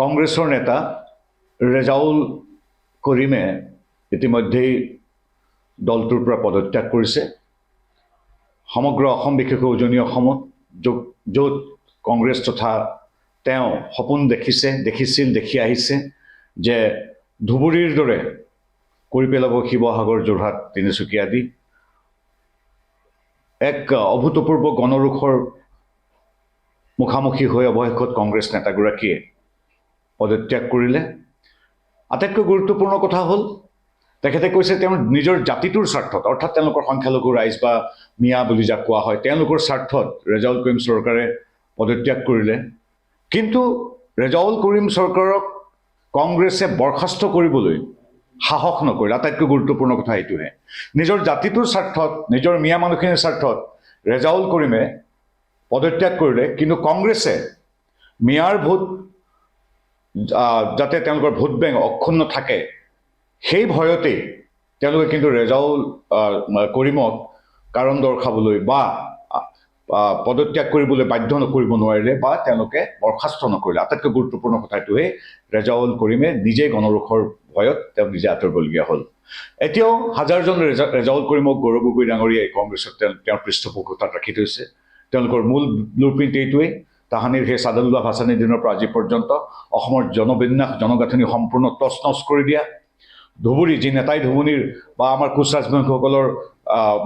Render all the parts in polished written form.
কংগ্ৰেছৰ নেতা ৰেজাউল কৰিমে ইতিমধ্যেই দলটোৰ পৰা পদত্যাগ কৰিছে। সমগ্ৰ অসম বিশেষকৈ উজনি অসমত য'ত কংগ্ৰেছ তথা তেওঁ সপোন দেখি আহিছে যে ধুবুৰীৰ দৰে কৰি পেলাব শিৱসাগৰ, যোৰহাট, তিনিচুকীয়া আদি এক অভূতপূৰ্ব গণৰোষৰ মুখামুখি হৈ অৱশেষত কংগ্ৰেছ নেতাগৰাকীয়ে পদত্যাগ কৰিলে। আটাইতকৈ গুৰুত্বপূৰ্ণ কথা হ'ল তেখেতে কৈছে তেওঁৰ নিজৰ জাতিটোৰ স্বাৰ্থত, অৰ্থাৎ তেওঁলোকৰ সংখ্যালঘু ৰাইজ বা মিয়া বুলি যাক কোৱা হয়, তেওঁলোকৰ স্বাৰ্থত ৰেজাউল কৰিম চৰকাৰে পদত্যাগ কৰিলে। কিন্তু ৰেজাউল কৰিম চৰকাৰক কংগ্ৰেছে বৰখাস্ত কৰিবলৈ সাহস নকৰিলে। আটাইতকৈ গুৰুত্বপূৰ্ণ কথা এইটোহে, নিজৰ জাতিটোৰ স্বাৰ্থত, নিজৰ মিয়া মানুহখিনিৰ স্বাৰ্থত ৰেজাউল কৰিমে পদত্যাগ কৰিলে, কিন্তু কংগ্ৰেছে মিয়াৰ ভোট যাতে তেওঁলোকৰ ভোট বেংক অক্ষুণ্ণ থাকে সেই ভয়তেই তেওঁলোকে কিন্তু ৰেজাউল কৰিমক কাৰণ দৰ্শাবলৈ বা পদত্যাগ কৰিবলৈ বাধ্য নকৰিব নোৱাৰিলে বা তেওঁলোকে বৰখাস্ত নকৰিলে। আটাইতকৈ গুৰুত্বপূৰ্ণ কথা এইটোৱেই, ৰেজাউল কৰিমে নিজেই গণৰোষৰ ভয়ত তেওঁ নিজে আঁতৰিবলগীয়া হ'ল। এতিয়াও হাজাৰজন ৰেজাউল কৰিমক গৌৰৱ গগৈ ডাঙৰীয়াই কংগ্ৰেছত তেওঁৰ পৃষ্ঠপোষকতাত ৰাখি থৈছে। তেওঁলোকৰ মূল ব্লুপ্ৰিণ্ট এইটোৱেই, তাহানিৰ সেই ছাদুল্লাহ হাছানীৰ দিনৰ পৰা আজি পৰ্যন্ত অসমৰ জনবিন্যাস জনগাঁথনি সম্পূৰ্ণ তছনছ কৰি দিয়া। ধুবুৰী যি নেতাই ধুবুৰীৰ বা আমাৰ কোচ ৰাজবংশীসকলৰ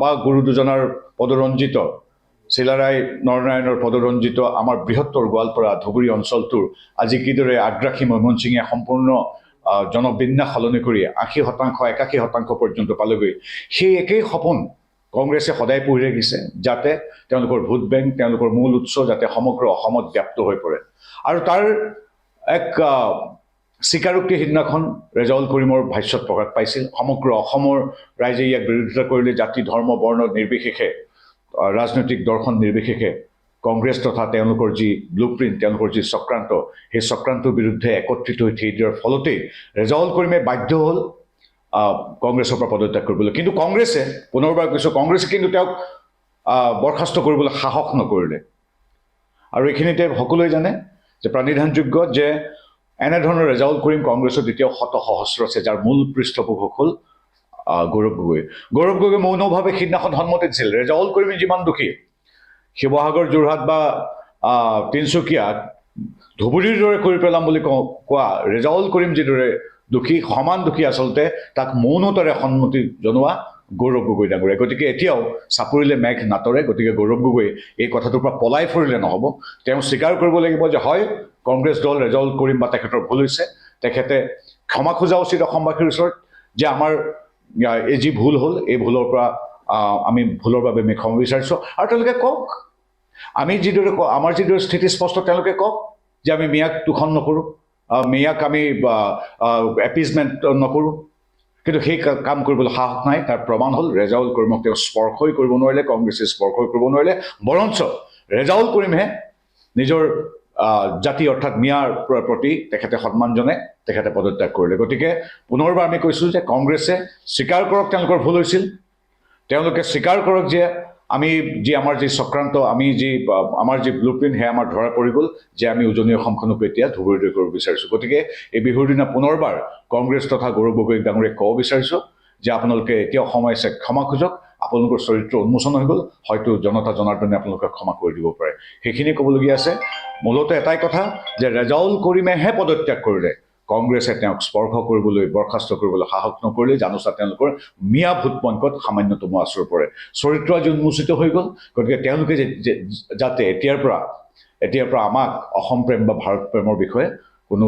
বা গুৰু দুজনাৰ পদৰঞ্জিত, চিলাৰায় নৰনাৰায়ণৰ পদৰঞ্জিত আমাৰ বৃহত্তৰ গোৱালপাৰা ধুবুৰী অঞ্চলটোৰ আজি কিদৰে আগ্ৰাসী মৈমনসিঙে সম্পূৰ্ণ জনবিন্যাস সলনি কৰি ৮০%, ৮১% পৰ্যন্ত পালেগৈ। সেই একেই সপোন কংগ্ৰেছে সদায় পুহি ৰাখিছে, যাতে তেওঁলোকৰ ভোট বেংক, তেওঁলোকৰ মূল উৎস যাতে সমগ্ৰ অসমত ব্যাপ্ত হৈ পৰে। আৰু তাৰ এক স্বীকাৰোক্তি সিদিনাখন ৰেজাউল কৰিমৰ ভাষ্যত প্ৰকাশ পাইছিল। সমগ্ৰ অসমৰ ৰাইজে ইয়াক বিৰোধিতা কৰিলে, জাতি ধৰ্ম বৰ্ণ নিৰ্বিশেষে, ৰাজনৈতিক দৰ্শন নিৰ্বিশেষে কংগ্ৰেছ তথা তেওঁলোকৰ যি ব্লুপ্ৰিণ্ট, তেওঁলোকৰ যি চক্ৰান্ত, সেই চক্ৰান্তৰ বিৰুদ্ধে একত্ৰিত হৈ থিয় দিয়াৰ ফলতেই ৰেজাউল কৰিমে বাধ্য হ'ল কংগ্ৰেছৰ পৰা পদত্যাগ কৰিবলৈ। কিন্তু কংগ্ৰেছে, পুনৰবাৰ কৈছোঁ, কংগ্ৰেছে কিন্তু তেওঁক বৰখাস্ত কৰিবলৈ সাহস নকৰিলে। আৰু এইখিনিতে সকলোৱে জানে যে প্ৰাণিধানযোগ্য যে এনেধৰণৰ ৰেজাউল কৰিম কংগ্ৰেছত এতিয়াও শত সহস্ৰ আছে, যাৰ মূল পৃষ্ঠপোষক হ'ল গৌৰৱ গগৈ। গৌৰৱ গগৈ মৌনভাৱে সিদিনাখন সন্মতি দিছিল, ৰেজাউল কৰিমে যিমান দোষী, শিৱসাগৰ, যোৰহাট বা তিনিচুকীয়াত ধুবুৰীৰ দৰে কৰি পেলাম বুলি কোৱা ৰেজাউল কৰিম যিদৰে দোষী, সমান দোষী আচলতে তাক মৌনতাৰে সন্মতি জনোৱা গৌৰৱ গগৈ ডাঙৰীয়া। গতিকে এতিয়াও চাপৰিলে মেঘ নাটৰে। গতিকে গৌৰৱ গগৈ এই কথাটোৰ পৰা পলাই ফুৰিলে নহ'ব। তেওঁ স্বীকাৰ কৰিব লাগিব যে হয়, কংগ্ৰেছ দল ৰেজাউল কৰিম বা তেখেতৰ ভুল হৈছে, তেখেতে ক্ষমা খোজা উচিত অসমবাসীৰ ওচৰত যে আমাৰ এই যি ভুল হ'ল, এই ভুলৰ পৰা আমি ভুলৰ বাবে আমি ক্ষমা বিচাৰিছোঁ। আৰু তেওঁলোকে কওক, আমাৰ যিদৰে স্থিতি স্পষ্ট, তেওঁলোকে কওক যে আমি মিয়াক তোষণ নকৰোঁ, মিয়াক আমি এপিজমেণ্ট নকৰোঁ। কিন্তু সেই কাম কৰিবলৈ সাহস নাই। তাৰ প্ৰমাণ হ'ল ৰেজাউল কৰিমক তেওঁ স্পৰ্শই কৰিব নোৱাৰিলে, কংগ্ৰেছে স্পৰ্শই কৰিব নোৱাৰিলে। বৰঞ্চ ৰেজাউল কৰিমহে নিজৰ জাতি অৰ্থাৎ মিয়াৰ প্ৰতি তেখেতে সন্মান জনাই তেখেতে পদত্যাগ কৰিলে। গতিকে পুনৰবাৰ আমি কৈছোঁ যে কংগ্ৰেছে স্বীকাৰ কৰক তেওঁলোকৰ ভুল হৈছিল, তেওঁলোকে স্বীকাৰ কৰক যে আমাৰ যি চক্ৰান্ত, আমাৰ যি ব্লুপ্ৰিণ্ট, সেয়া আমাৰ ধৰা পৰি গ'ল, যে আমি উজনি অসমখনক এতিয়া ধুবুৰীৰ দৰে কৰিব বিচাৰিছোঁ। গতিকে এই বিহুৰ দিনা পুনৰবাৰ কংগ্ৰেছ তথা গৌৰৱ গগৈ ডাঙৰীয়াক ক'ব বিচাৰিছোঁ যে আপোনালোকে এতিয়াও সময় আছে, ক্ষমা খোজক। আপোনালোকৰ চৰিত্ৰ উন্মোচন হৈ গ'ল, হয়তো জনতা জনাৰ্দনে আপোনালোকক ক্ষমা কৰি দিব পাৰে। সেইখিনি ক'বলগীয়া আছে। মূলতঃ এটাই কথা যে ৰেজাউল কৰিমেহে পদত্যাগ কৰিলে, কংগ্ৰেছে তেওঁক স্পৰ্শ কৰিবলৈ, বৰখাস্ত কৰিবলৈ সাহস নকৰিলে, জানোচা তেওঁলোকৰ মিয়া ভোট বেংকত সামান্যতম আচৰ পৰে। চৰিত্ৰ আজি উন্মোচিত হৈ গ'ল। গতিকে তেওঁলোকে যাতে এতিয়াৰ পৰা আমাক অসম প্ৰেম বা ভাৰত প্ৰেমৰ বিষয়ে কোনো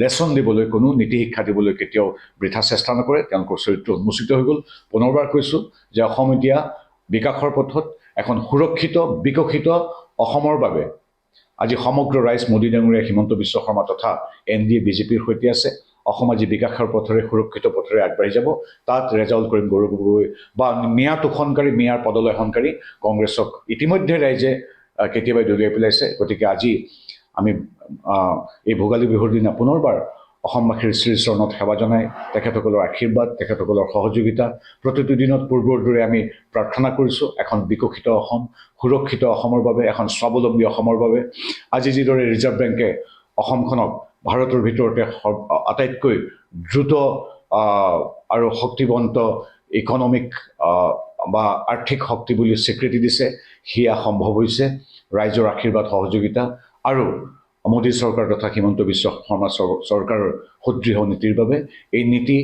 লেচন দিবলৈ, কোনো নীতি শিক্ষা দিবলৈ কেতিয়াও বৃথা চেষ্টা নকৰে। তেওঁলোকৰ চৰিত্ৰ উন্মোচিত হৈ গ'ল। পুনৰবাৰ কৈছোঁ যে অসম এতিয়া বিকাশৰ পথত এখন সুৰক্ষিত, বিকশিত অসমৰ বাবে আজি সমগ্ৰ ৰাইজ মোদী ডাঙৰীয়া, হিমন্ত বিশ্ব শৰ্মা তথা NDA বিজেপিৰ সৈতে আছে। অসম আজি বিকাশৰ পথেৰে, সুৰক্ষিত পথেৰে আগবাঢ়ি যাব। তাত ৰেজাউল কৰিম, গৌৰৱ গগৈ বা মিয়া তোষণকাৰী, মিয়াৰ পদলেখনকাৰী কংগ্ৰেছক ইতিমধ্যে ৰাইজে কেতিয়াবাই দলিয়াই পেলাইছে। গতিকে আজি আমি এই ভোগালী বিহুৰ দিনা পুনৰবাৰ অসমবাসীৰ শ্ৰীচৰণত সেৱা জনাই তেখেতসকলৰ আশীৰ্বাদ, তেখেতসকলৰ সহযোগিতা প্ৰতিটো দিনত পূৰ্বৰ দৰে আমি প্ৰাৰ্থনা কৰিছোঁ এখন বিকশিত অসম, সুৰক্ষিত অসমৰ বাবে, এখন স্বাৱলম্বী অসমৰ বাবে। আজি যিদৰে ৰিজাৰ্ভ বেংকে অসমখনক ভাৰতৰ ভিতৰতে আটাইতকৈ দ্ৰুত আৰু শক্তিবন্ত ইকনমিক বা আৰ্থিক শক্তি বুলি স্বীকৃতি দিছে। সেয়া সম্ভৱ হৈছে ৰাইজৰ আশীৰ্বাদ সহযোগিতা আৰু মোদী চৰকাৰ তথা হিমন্ত বিশ্ব শৰ্মা চৰকাৰৰ সুদৃঢ় নীতিৰ বাবে। এই নীতি,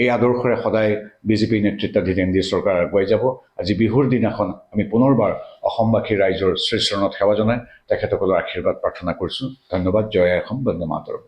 এই আদৰ্শৰে সদায় বিজেপি নেতৃত্বাধীন NDA চৰকাৰ আগুৱাই যাব। আজি বিহুৰ দিনাখন আমি পুনৰবাৰ অসমবাসী ৰাইজৰ শ্ৰীচৰণত সেৱা জনাই তেখেতসকলৰ আশীৰ্বাদ প্ৰাৰ্থনা কৰিছোঁ। ধন্যবাদ। জয় আই অসম, বন্দে মাতৰম।